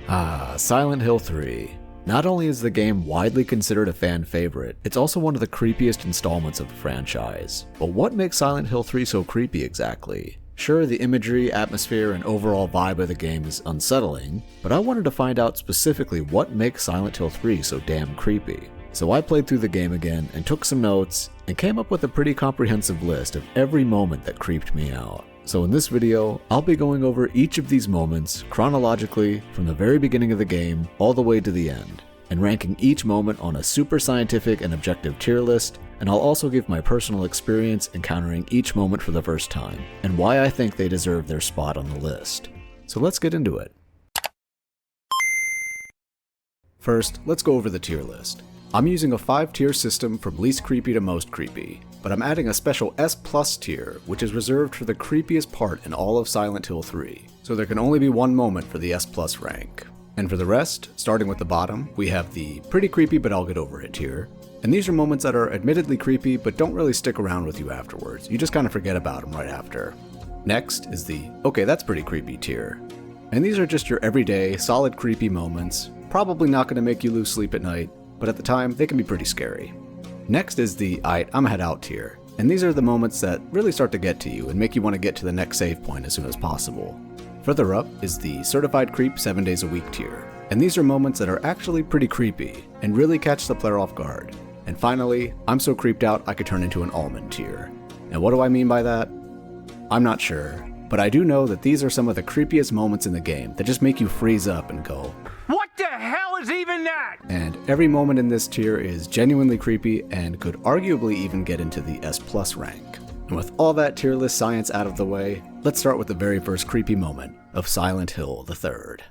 Silent Hill 3. Not only is the game widely considered a fan favorite, it's also one of the creepiest installments of the franchise. But what makes Silent Hill 3 so creepy exactly? Sure, the imagery, atmosphere, and overall vibe of the game is unsettling, but I wanted to find out specifically what makes Silent Hill 3 so damn creepy. So I played through the game again and took some notes and came up with a pretty comprehensive list of every moment that creeped me out. So in this video, I'll be going over each of these moments chronologically from the very beginning of the game all the way to the end, and ranking each moment on a super scientific and objective tier list, and I'll also give my personal experience encountering each moment for the first time, and why I think they deserve their spot on the list. So let's get into it. First, let's go over the tier list. I'm using a 5-tier system from least creepy to most creepy, but I'm adding a special S+ tier, which is reserved for the creepiest part in all of Silent Hill 3, so there can only be one moment for the S+ rank. And for the rest, starting with the bottom, we have the pretty creepy but I'll get over it tier, and these are moments that are admittedly creepy but don't really stick around with you afterwards, you just kind of forget about them right after. Next is the okay that's pretty creepy tier, and these are just your everyday, solid creepy moments, probably not going to make you lose sleep at night, but at the time, they can be pretty scary. Next is the I'm head out tier, and these are the moments that really start to get to you and make you want to get to the next save point as soon as possible. Further up is the certified creep 7 days a week tier, and these are moments that are actually pretty creepy and really catch the player off guard. And finally, I'm so creeped out I could turn into an almond tier. And what do I mean by that? I'm not sure, but I do know that these are some of the creepiest moments in the game that just make you freeze up and go, "What the hell is even that?" And every moment in this tier is genuinely creepy and could arguably even get into the S+ rank. And with all that tier list science out of the way, let's start with the very first creepy moment of Silent Hill the Third.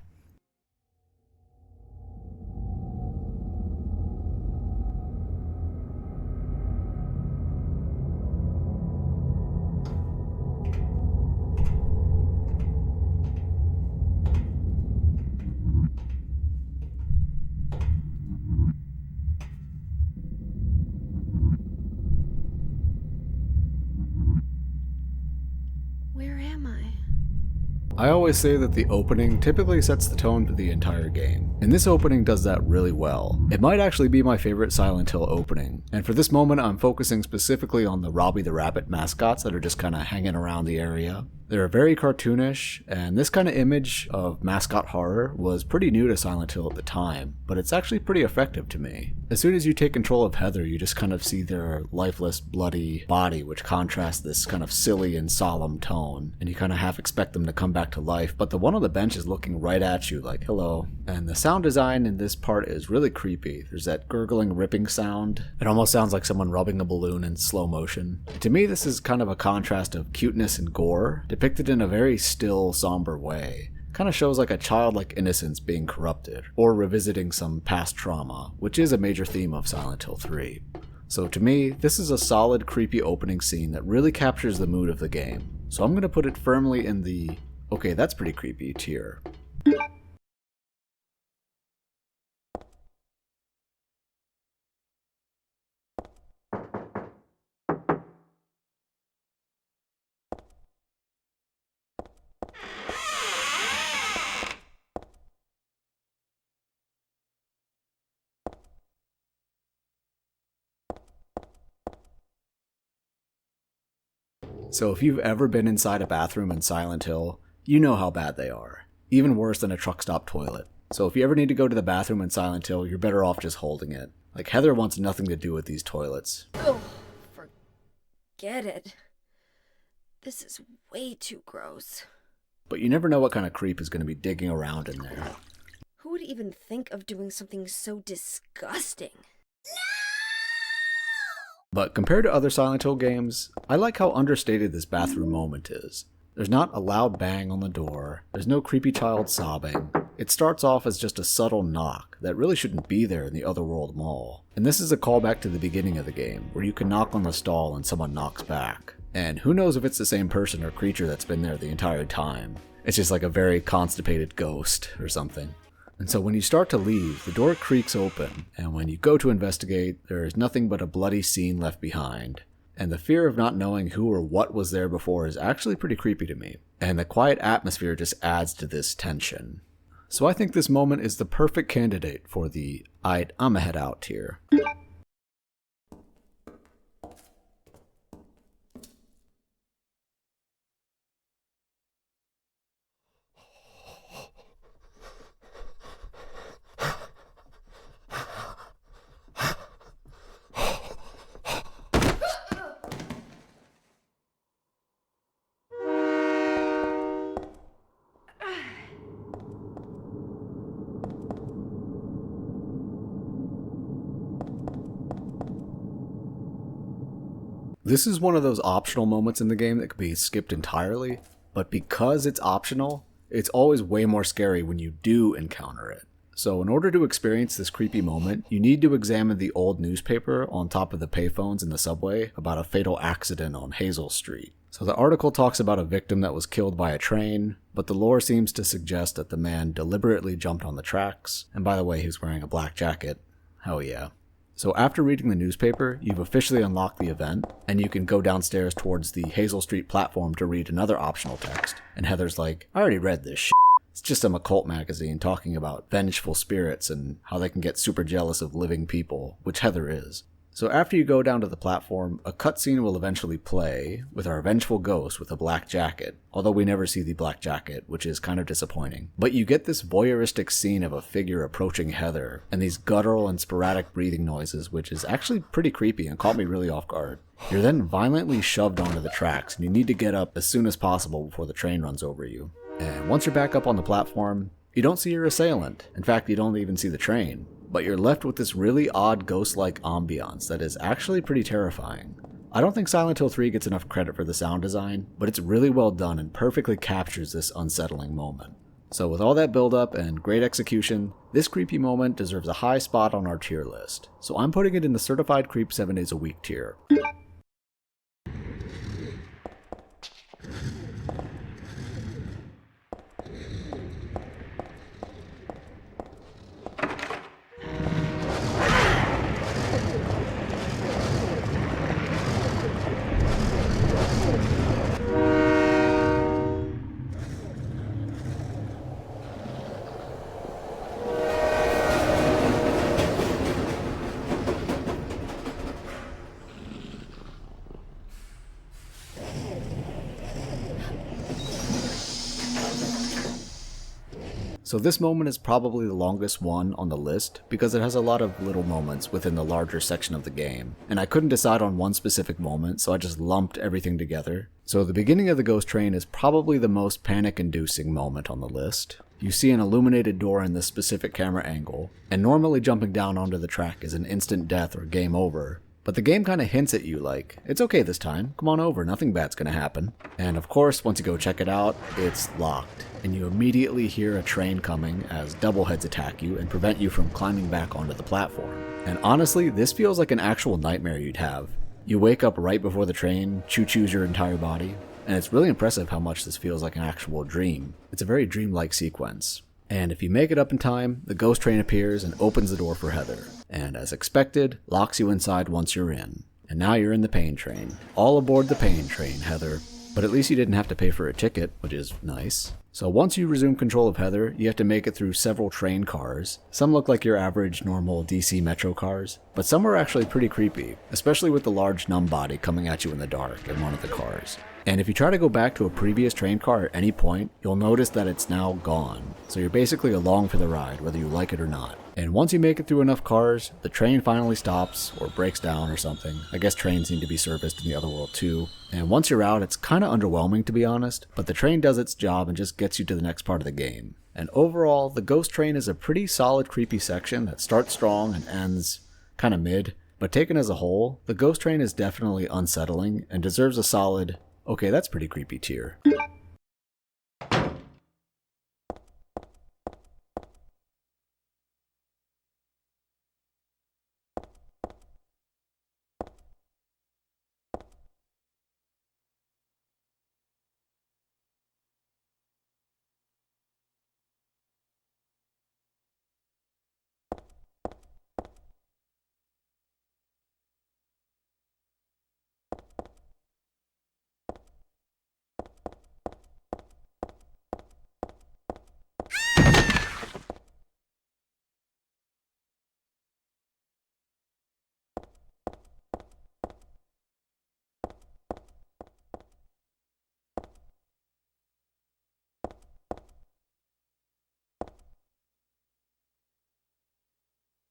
I always say that the opening typically sets the tone for the entire game, and this opening does that really well. It might actually be my favorite Silent Hill opening, and for this moment I'm focusing specifically on the Robbie the Rabbit mascots that are just kind of hanging around the area. They're very cartoonish, and this kind of image of mascot horror was pretty new to Silent Hill at the time, but it's actually pretty effective to me. As soon as you take control of Heather, you just kind of see their lifeless, bloody body, which contrasts this kind of silly and solemn tone, and you kind of half expect them to come back to life, but the one on the bench is looking right at you like, hello. And the sound design in this part is really creepy. There's that gurgling, ripping sound. It almost sounds like someone rubbing a balloon in slow motion. And to me, this is kind of a contrast of cuteness and gore, depicted in a very still, somber way. Kind of shows like a childlike innocence being corrupted, or revisiting some past trauma, which is a major theme of Silent Hill 3. So to me, this is a solid, creepy opening scene that really captures the mood of the game. So I'm going to put it firmly in the okay, that's pretty creepy tier. So if you've ever been inside a bathroom in Silent Hill, you know how bad they are. Even worse than a truck stop toilet. So if you ever need to go to the bathroom in Silent Hill, you're better off just holding it. Like, Heather wants nothing to do with these toilets. Oh, forget it. This is way too gross. But you never know what kind of creep is going to be digging around in there. Who would even think of doing something so disgusting? But compared to other Silent Hill games, I like how understated this bathroom moment is. There's not a loud bang on the door, there's no creepy child sobbing. It starts off as just a subtle knock that really shouldn't be there in the Otherworld mall. And this is a callback to the beginning of the game, where you can knock on the stall and someone knocks back. And who knows if it's the same person or creature that's been there the entire time. It's just like a very constipated ghost or something. And so when you start to leave, the door creaks open, and when you go to investigate, there is nothing but a bloody scene left behind. And the fear of not knowing who or what was there before is actually pretty creepy to me. And the quiet atmosphere just adds to this tension. So I think this moment is the perfect candidate for the I'ma head out tier. This is one of those optional moments in the game that could be skipped entirely, but because it's optional, it's always way more scary when you do encounter it. So in order to experience this creepy moment, you need to examine the old newspaper on top of the payphones in the subway about a fatal accident on Hazel Street. So the article talks about a victim that was killed by a train, but the lore seems to suggest that the man deliberately jumped on the tracks, and by the way, he was wearing a black jacket. Hell yeah. So after reading the newspaper, you've officially unlocked the event, and you can go downstairs towards the Hazel Street platform to read another optional text. And Heather's like, I already read this shit. It's just some occult magazine talking about vengeful spirits and how they can get super jealous of living people, which Heather is. So after you go down to the platform, a cutscene will eventually play with our vengeful ghost with a black jacket, although we never see the black jacket, which is kind of disappointing. But you get this voyeuristic scene of a figure approaching Heather, and these guttural and sporadic breathing noises, which is actually pretty creepy and caught me really off guard. You're then violently shoved onto the tracks, and you need to get up as soon as possible before the train runs over you. And once you're back up on the platform, you don't see your assailant. In fact, you don't even see the train. But you're left with this really odd ghost-like ambiance that is actually pretty terrifying. I don't think Silent Hill 3 gets enough credit for the sound design, but it's really well done and perfectly captures this unsettling moment. So with all that build-up and great execution, this creepy moment deserves a high spot on our tier list. So I'm putting it in the Certified Creep 7 Days a Week tier. So this moment is probably the longest one on the list because it has a lot of little moments within the larger section of the game, and I couldn't decide on one specific moment, so I just lumped everything together. So the beginning of the ghost train is probably the most panic-inducing moment on the list. You see an illuminated door in this specific camera angle, and normally jumping down onto the track is an instant death or game over. But the game kind of hints at you like, it's okay this time, come on over, nothing bad's gonna happen. And of course, once you go check it out, it's locked. And you immediately hear a train coming as doubleheads attack you and prevent you from climbing back onto the platform. And honestly, this feels like an actual nightmare you'd have. You wake up right before the train, choo-choos your entire body, and it's really impressive how much this feels like an actual dream. It's a very dreamlike sequence. And if you make it up in time, the ghost train appears and opens the door for Heather. And as expected, locks you inside once you're in. And now you're in the pain train. All aboard the pain train, Heather. But at least you didn't have to pay for a ticket, which is nice. So once you resume control of Heather, you have to make it through several train cars. Some look like your average normal DC Metro cars, but some are actually pretty creepy, especially with the large numb body coming at you in the dark in one of the cars. And if you try to go back to a previous train car at any point, you'll notice that it's now gone. So you're basically along for the ride, whether you like it or not. And once you make it through enough cars, the train finally stops or breaks down or something. I guess trains need to be serviced in the Otherworld too. And once you're out, it's kind of underwhelming to be honest, but the train does its job and just gets you to the next part of the game. And overall, the ghost train is a pretty solid creepy section that starts strong and ends kind of mid. But taken as a whole, the ghost train is definitely unsettling and deserves a solid, okay, that's pretty creepy tier.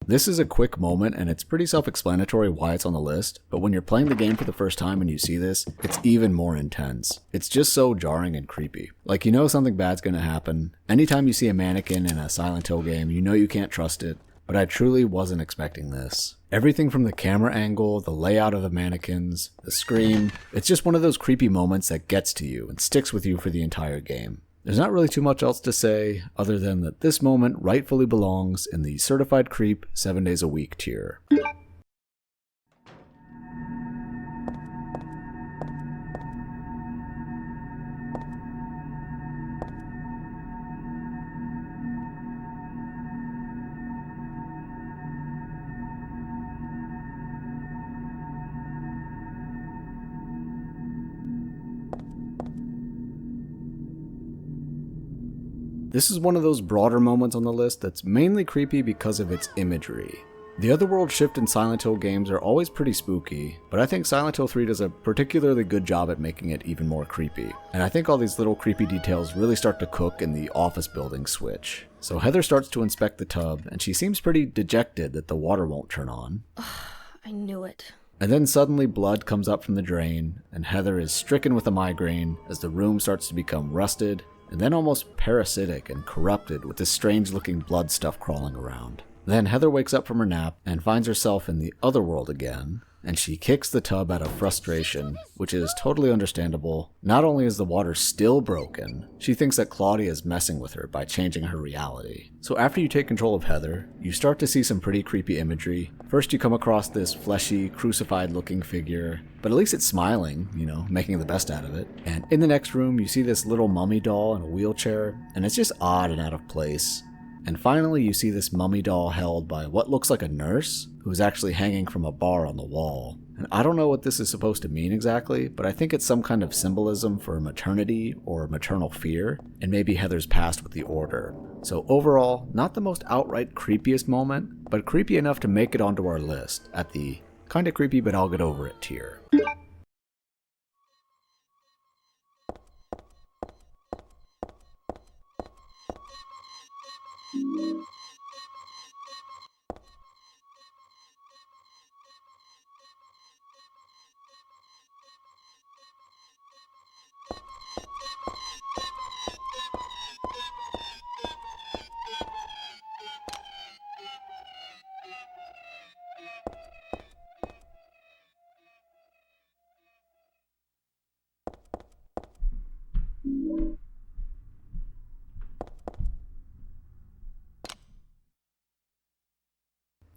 This is a quick moment and it's pretty self-explanatory why it's on the list, but when you're playing the game for the first time and you see this, it's even more intense. It's just so jarring and creepy. Like, you know something bad's gonna happen. Anytime you see a mannequin in a Silent Hill game, you know you can't trust it, but I truly wasn't expecting this. Everything from the camera angle, the layout of the mannequins, the scream, it's just one of those creepy moments that gets to you and sticks with you for the entire game. There's not really too much else to say other than that this moment rightfully belongs in the Certified Creep 7 days a week tier. This is one of those broader moments on the list that's mainly creepy because of its imagery. The Otherworld shift in Silent Hill games are always pretty spooky, but I think Silent Hill 3 does a particularly good job at making it even more creepy. And I think all these little creepy details really start to cook in the office building switch. So Heather starts to inspect the tub, and she seems pretty dejected that the water won't turn on. I knew it. And then suddenly blood comes up from the drain, and Heather is stricken with a migraine as the room starts to become rusted, and then almost parasitic and corrupted with this strange looking blood stuff crawling around. Then Heather wakes up from her nap and finds herself in the Otherworld again, and she kicks the tub out of frustration, which is totally understandable. Not only is the water still broken, she thinks that Claudia is messing with her by changing her reality. So after you take control of Heather, you start to see some pretty creepy imagery. First you come across this fleshy, crucified looking figure, but at least it's smiling, you know, making the best out of it. And in the next room you see this little mummy doll in a wheelchair, and it's just odd and out of place. And finally, you see this mummy doll held by what looks like a nurse, who is actually hanging from a bar on the wall. And I don't know what this is supposed to mean exactly, but I think it's some kind of symbolism for maternity or maternal fear, and maybe Heather's past with the Order. So overall, not the most outright creepiest moment, but creepy enough to make it onto our list, at the kinda creepy but I'll get over it tier.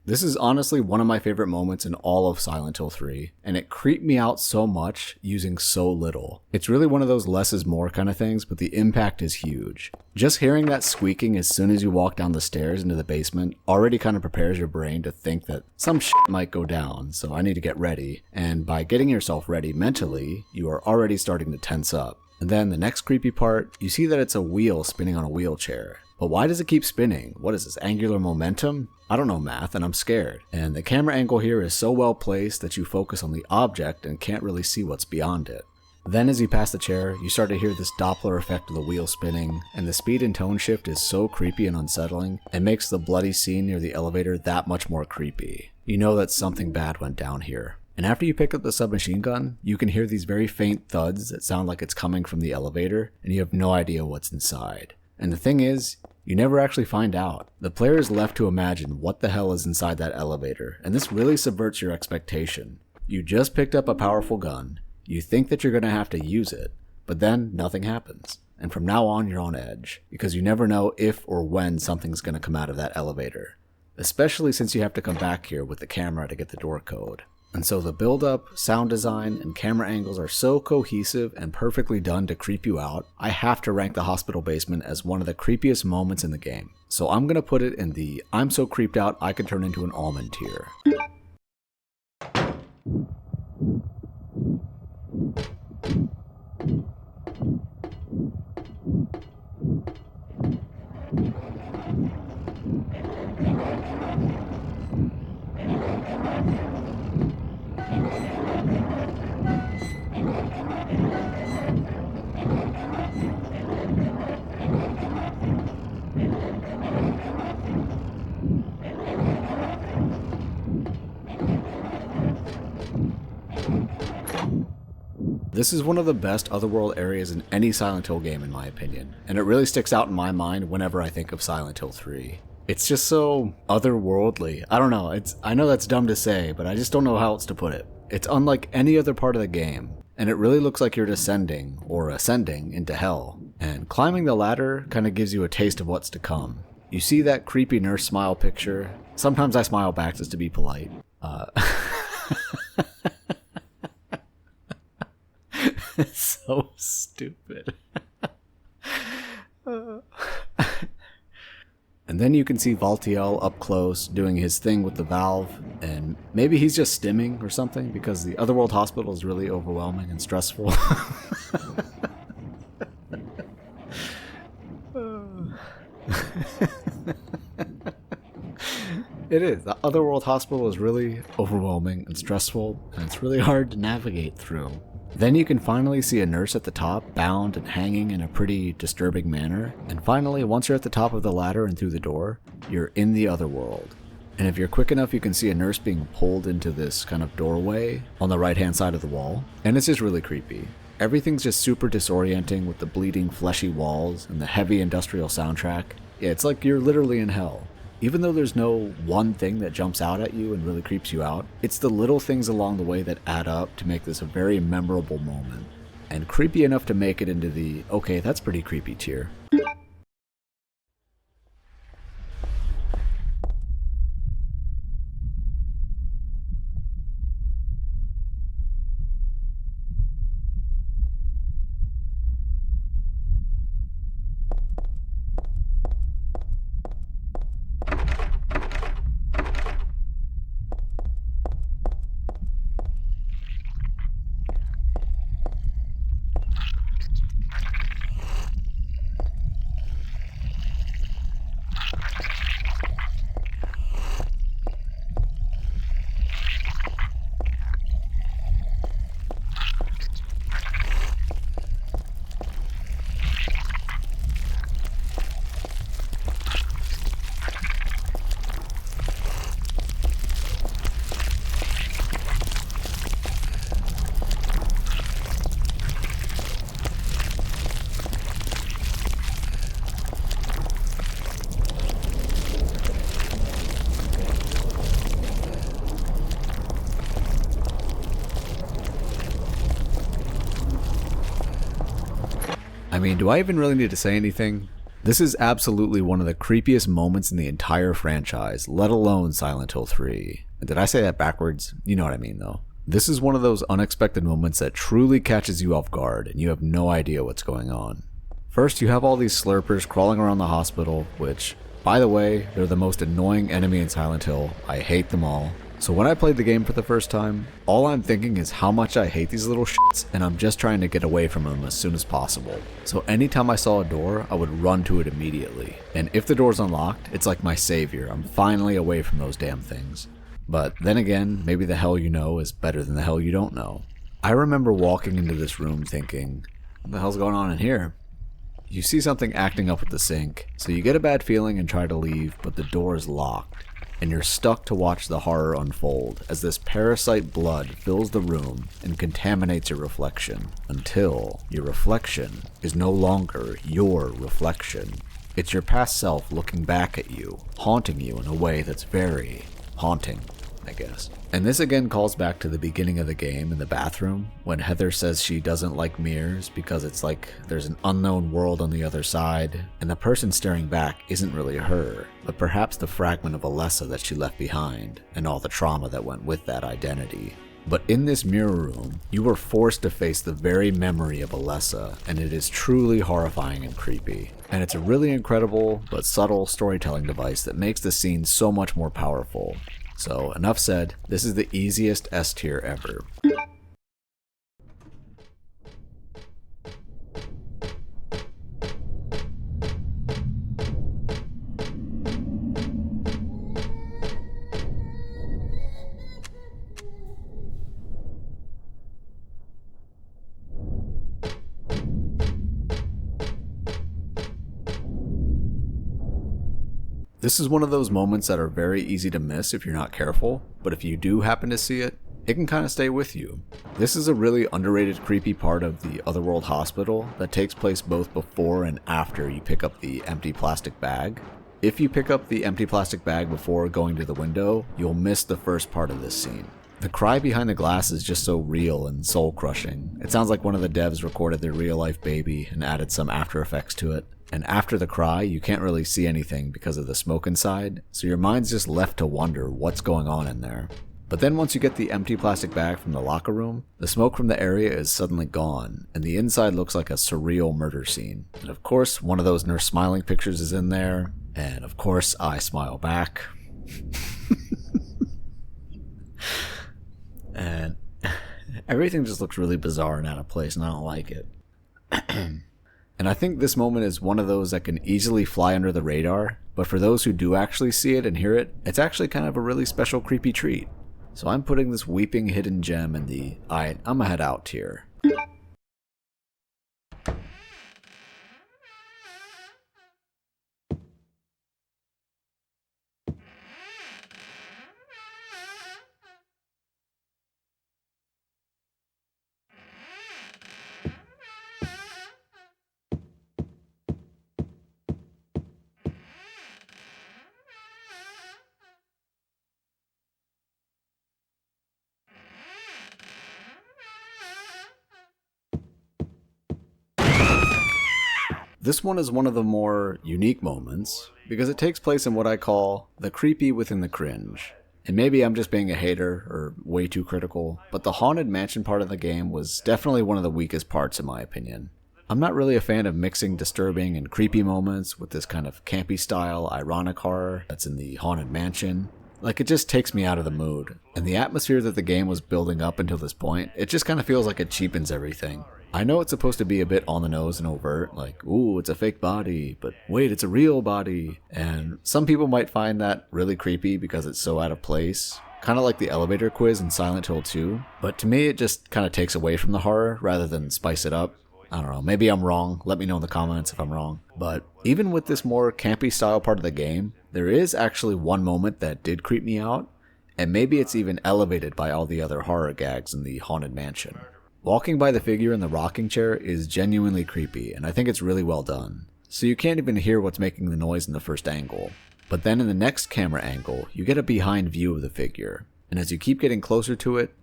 This is honestly one of my favorite moments in all of Silent Hill 3, and it creeped me out so much using so little. It's really one of those less is more kind of things, but the impact is huge. Just hearing that squeaking as soon as you walk down the stairs into the basement already kind of prepares your brain to think that some shit might go down, so I need to get ready. And by getting yourself ready mentally, you are already starting to tense up. And then the next creepy part, you see that it's a wheel spinning on a wheelchair. But why does it keep spinning? What is this, angular momentum? I don't know math and I'm scared. And the camera angle here is so well placed that you focus on the object and can't really see what's beyond it. Then as you pass the chair, you start to hear this Doppler effect of the wheel spinning, and the speed and tone shift is so creepy and unsettling, it makes the bloody scene near the elevator that much more creepy. You know that something bad went down here. And after you pick up the submachine gun, you can hear these very faint thuds that sound like it's coming from the elevator, and you have no idea what's inside. And the thing is, you never actually find out. The player is left to imagine what the hell is inside that elevator, and this really subverts your expectation. You just picked up a powerful gun, you think that you're going to have to use it, but then nothing happens. And from now on you're on edge, because you never know if or when something's going to come out of that elevator. Especially since you have to come back here with the camera to get the door code. And so the build-up, sound design, and camera angles are so cohesive and perfectly done to creep you out, I have to rank the hospital basement as one of the creepiest moments in the game. So I'm gonna put it in the I'm so creeped out I could turn into an almond tier. This is one of the best Otherworld areas in any Silent Hill game in my opinion, and it really sticks out in my mind whenever I think of Silent Hill 3. It's just so otherworldly. I don't know, I know that's dumb to say, but I just don't know how else to put it. It's unlike any other part of the game, and it really looks like you're descending, or ascending, into hell. And climbing the ladder kind of gives you a taste of what's to come. You see that creepy nurse smile picture? Sometimes I smile back just to be polite. It's so stupid. And then you can see Valtiel up close doing his thing with the valve, and maybe he's just stimming or something because the Otherworld hospital is really overwhelming and stressful. It is. The Otherworld hospital is really overwhelming and stressful, and it's really hard to navigate through. Then you can finally see a nurse at the top, bound and hanging in a pretty disturbing manner. And finally, once you're at the top of the ladder and through the door, you're in the Otherworld. And if you're quick enough, you can see a nurse being pulled into this kind of doorway on the right-hand side of the wall. And it's just really creepy. Everything's just super disorienting with the bleeding, fleshy walls and the heavy industrial soundtrack. Yeah, it's like you're literally in hell. Even though there's no one thing that jumps out at you and really creeps you out, it's the little things along the way that add up to make this a very memorable moment. And creepy enough to make it into the, okay, that's pretty creepy tier. I mean, do I even really need to say anything? This is absolutely one of the creepiest moments in the entire franchise, let alone Silent Hill 3. Did I say that backwards? You know what I mean though. This is one of those unexpected moments that truly catches you off guard and you have no idea what's going on. First, you have all these slurpers crawling around the hospital, which, by the way, they're the most annoying enemy in Silent Hill. I hate them all. So when I played the game for the first time, all I'm thinking is how much I hate these little shits, and I'm just trying to get away from them as soon as possible. So anytime I saw a door, I would run to it immediately. And if the door's unlocked, it's like my savior. I'm finally away from those damn things. But then again, maybe the hell you know is better than the hell you don't know. I remember walking into this room thinking, what the hell's going on in here? You see something acting up at the sink, so you get a bad feeling and try to leave, but the door is locked. And you're stuck to watch the horror unfold as this parasite blood fills the room and contaminates your reflection until your reflection is no longer your reflection. It's your past self looking back at you, haunting you in a way that's very haunting, I guess. And this again calls back to the beginning of the game in the bathroom when Heather says she doesn't like mirrors because it's like there's an unknown world on the other side, and the person staring back isn't really her, but perhaps the fragment of Alessa that she left behind and all the trauma that went with that identity. But in this mirror room, you were forced to face the very memory of Alessa, and it is truly horrifying and creepy. And it's a really incredible but subtle storytelling device that makes the scene so much more powerful. So, enough said, this is the easiest S tier ever. This is one of those moments that are very easy to miss if you're not careful, but if you do happen to see it, it can kind of stay with you. This is a really underrated creepy part of the Otherworld hospital that takes place both before and after you pick up the empty plastic bag. If you pick up the empty plastic bag before going to the window, you'll miss the first part of this scene. The cry behind the glass is just so real and soul-crushing. It sounds like one of the devs recorded their real-life baby and added some After Effects to it. And after the cry, you can't really see anything because of the smoke inside, so your mind's just left to wonder what's going on in there. But then once you get the empty plastic bag from the locker room, the smoke from the area is suddenly gone, and the inside looks like a surreal murder scene. And of course, one of those nurse smiling pictures is in there, and of course, I smile back. And everything just looks really bizarre and out of place, and I don't like it. And I think this moment is one of those that can easily fly under the radar, but for those who do actually see it and hear it, it's actually kind of a really special creepy treat. So I'm putting this weeping hidden gem in the I'ma head out tier. This one is one of the more unique moments because it takes place in what I call the creepy within the cringe. And maybe I'm just being a hater or way too critical, but the Haunted Mansion part of the game was definitely one of the weakest parts in my opinion. I'm not really a fan of mixing disturbing and creepy moments with this kind of campy style ironic horror that's in the Haunted Mansion. Like, it just takes me out of the mood. And the atmosphere that the game was building up until this point, it just kind of feels like it cheapens everything. I know it's supposed to be a bit on the nose and overt, like, ooh, it's a fake body, but wait, it's a real body. And some people might find that really creepy because it's so out of place. Kind of like the elevator quiz in Silent Hill 2. But to me, it just kind of takes away from the horror rather than spice it up. I don't know, maybe I'm wrong. Let me know in the comments if I'm wrong. But even with this more campy style part of the game, there is actually one moment that did creep me out. And maybe it's even elevated by all the other horror gags in the Haunted Mansion. Walking by the figure in the rocking chair is genuinely creepy, and I think it's really well done. So you can't even hear what's making the noise in the first angle. But then in the next camera angle, you get a behind view of the figure. And as you keep getting closer to it,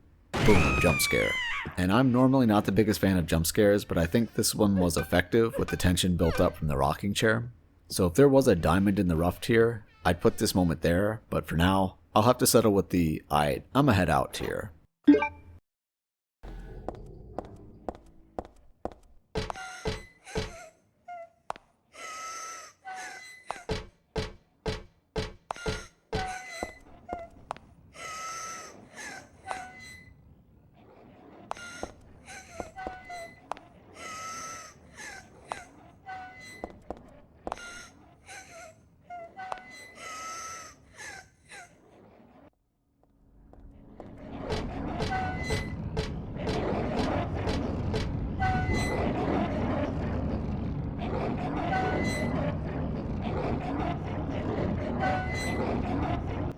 boom, jump scare. And I'm normally not the biggest fan of jump scares, but I think this one was effective with the tension built up from the rocking chair. So if there was a diamond in the rough tier, I'd put this moment there, but for now, I'll have to settle with the I'ma head out tier.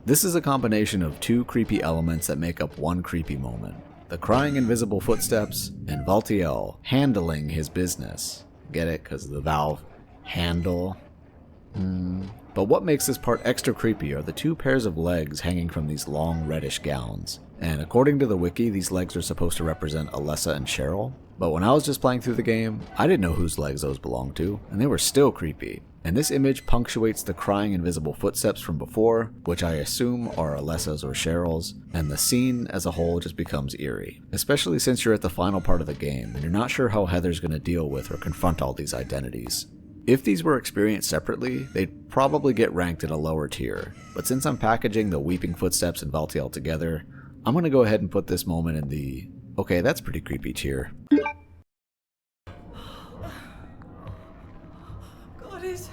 This is a combination of two creepy elements that make up one creepy moment. The crying invisible footsteps and Valtiel handling his business. Get it? Because of the valve. Handle. But what makes this part extra creepy are the two pairs of legs hanging from these long reddish gowns. And according to the wiki, these legs are supposed to represent Alessa and Cheryl. But when I was just playing through the game, I didn't know whose legs those belonged to, and they were still creepy. And this image punctuates the crying invisible footsteps from before, which I assume are Alessa's or Cheryl's, and the scene as a whole just becomes eerie. Especially since you're at the final part of the game, and you're not sure how Heather's going to deal with or confront all these identities. If these were experienced separately, they'd probably get ranked in a lower tier, but since I'm packaging the weeping footsteps and Valtiel together, I'm going to go ahead and put this moment in the, okay, that's pretty creepy tier. Claudia's...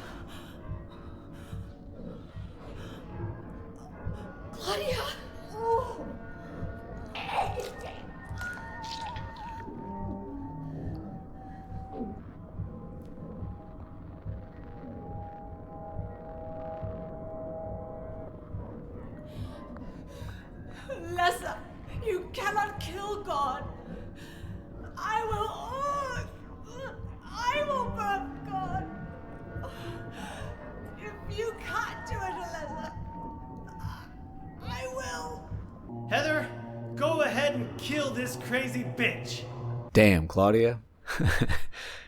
Claudia! Alessa, you this crazy bitch. Damn, Claudia.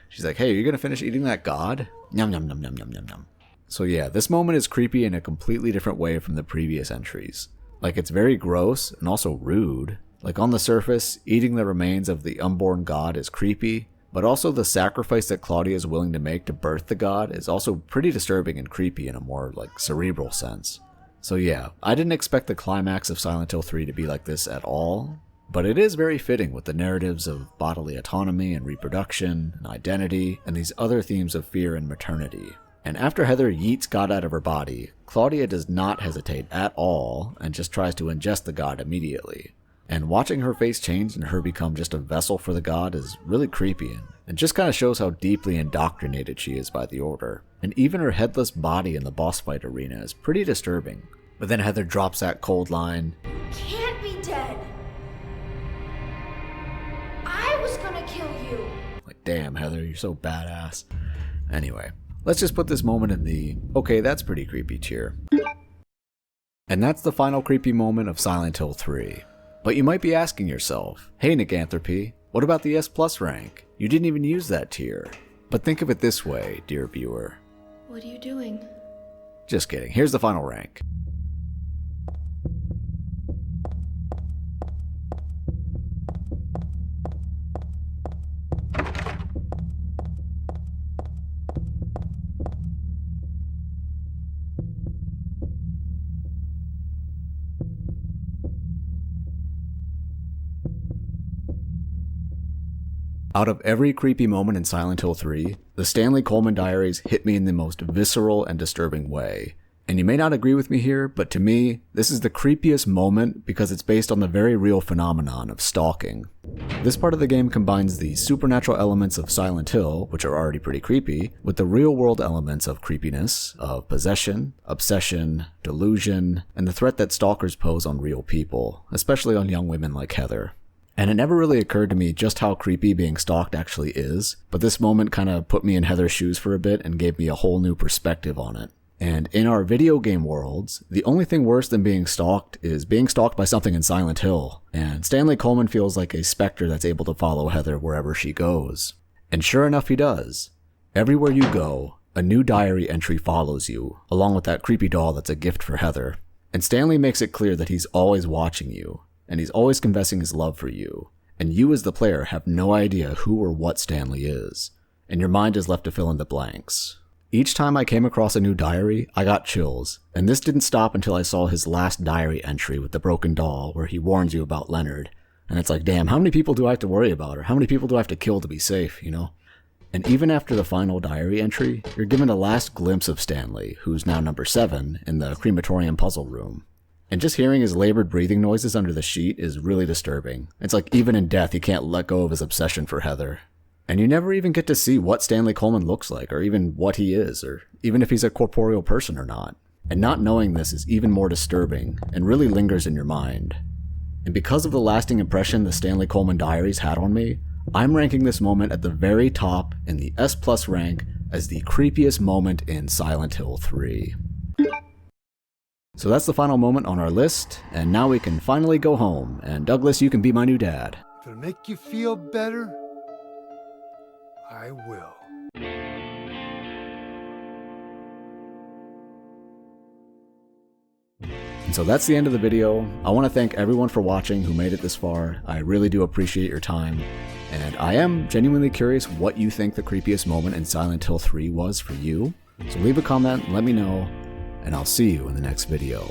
She's like, hey, are you gonna finish eating that god? Yum, yum, yum, yum, yum, yum, yum. So yeah, this moment is creepy in a completely different way from the previous entries. Like, it's very gross and also rude. Like, on the surface, eating the remains of the unborn god is creepy, but also the sacrifice that Claudia is willing to make to birth the god is also pretty disturbing and creepy in a more, like, cerebral sense. So yeah, I didn't expect the climax of Silent Hill 3 to be like this at all, but it is very fitting with the narratives of bodily autonomy and reproduction and identity and these other themes of fear and maternity. And after Heather yeets God out of her body, Claudia does not hesitate at all and just tries to ingest the god immediately. And watching her face change and her become just a vessel for the god is really creepy, and just kind of shows how deeply indoctrinated she is by the Order. And even her headless body in the boss fight arena is pretty disturbing. But then Heather drops that cold line, Can't be dead. I was gonna kill you. like, damn Heather, you're so badass. Anyway, let's just put this moment in the, okay, that's pretty creepy tier. And that's the final creepy moment of Silent Hill 3. But you might be asking yourself, hey Nicanthropy, what about the S+ rank? You didn't even use that tier. But think of it this way, dear viewer. What are you doing? Just kidding, here's the final rank. Out of every creepy moment in Silent Hill 3, the Stanley Coleman Diaries hit me in the most visceral and disturbing way. And you may not agree with me here, but to me, this is the creepiest moment because it's based on the very real phenomenon of stalking. This part of the game combines the supernatural elements of Silent Hill, which are already pretty creepy, with the real-world elements of creepiness, of possession, obsession, delusion, and the threat that stalkers pose on real people, especially on young women like Heather. And it never really occurred to me just how creepy being stalked actually is, but this moment kind of put me in Heather's shoes for a bit and gave me a whole new perspective on it. And in our video game worlds, the only thing worse than being stalked is being stalked by something in Silent Hill, and Stanley Coleman feels like a specter that's able to follow Heather wherever she goes. And sure enough, he does. Everywhere you go, a new diary entry follows you, along with that creepy doll that's a gift for Heather. And Stanley makes it clear that he's always watching you, and he's always confessing his love for you, and you as the player have no idea who or what Stanley is, and your mind is left to fill in the blanks. Each time I came across a new diary, I got chills, and this didn't stop until I saw his last diary entry with the broken doll where he warns you about Leonard, and it's like, damn, how many people do I have to worry about, or how many people do I have to kill to be safe, you know? And even after the final diary entry, you're given a last glimpse of Stanley, who's now number 7, in the crematorium puzzle room. And just hearing his labored breathing noises under the sheet is really disturbing. It's like even in death he can't let go of his obsession for Heather. And you never even get to see what Stanley Coleman looks like, or even what he is, or even if he's a corporeal person or not. And not knowing this is even more disturbing, and really lingers in your mind. And because of the lasting impression the Stanley Coleman Diaries had on me, I'm ranking this moment at the very top in the S+ rank as the creepiest moment in Silent Hill 3. So that's the final moment on our list, and now we can finally go home, and Douglas, you can be my new dad. If it'll make you feel better, I will. And so that's the end of the video. I want to thank everyone for watching who made it this far. I really do appreciate your time, and I am genuinely curious what you think the creepiest moment in Silent Hill 3 was for you. So leave a comment, let me know, and I'll see you in the next video.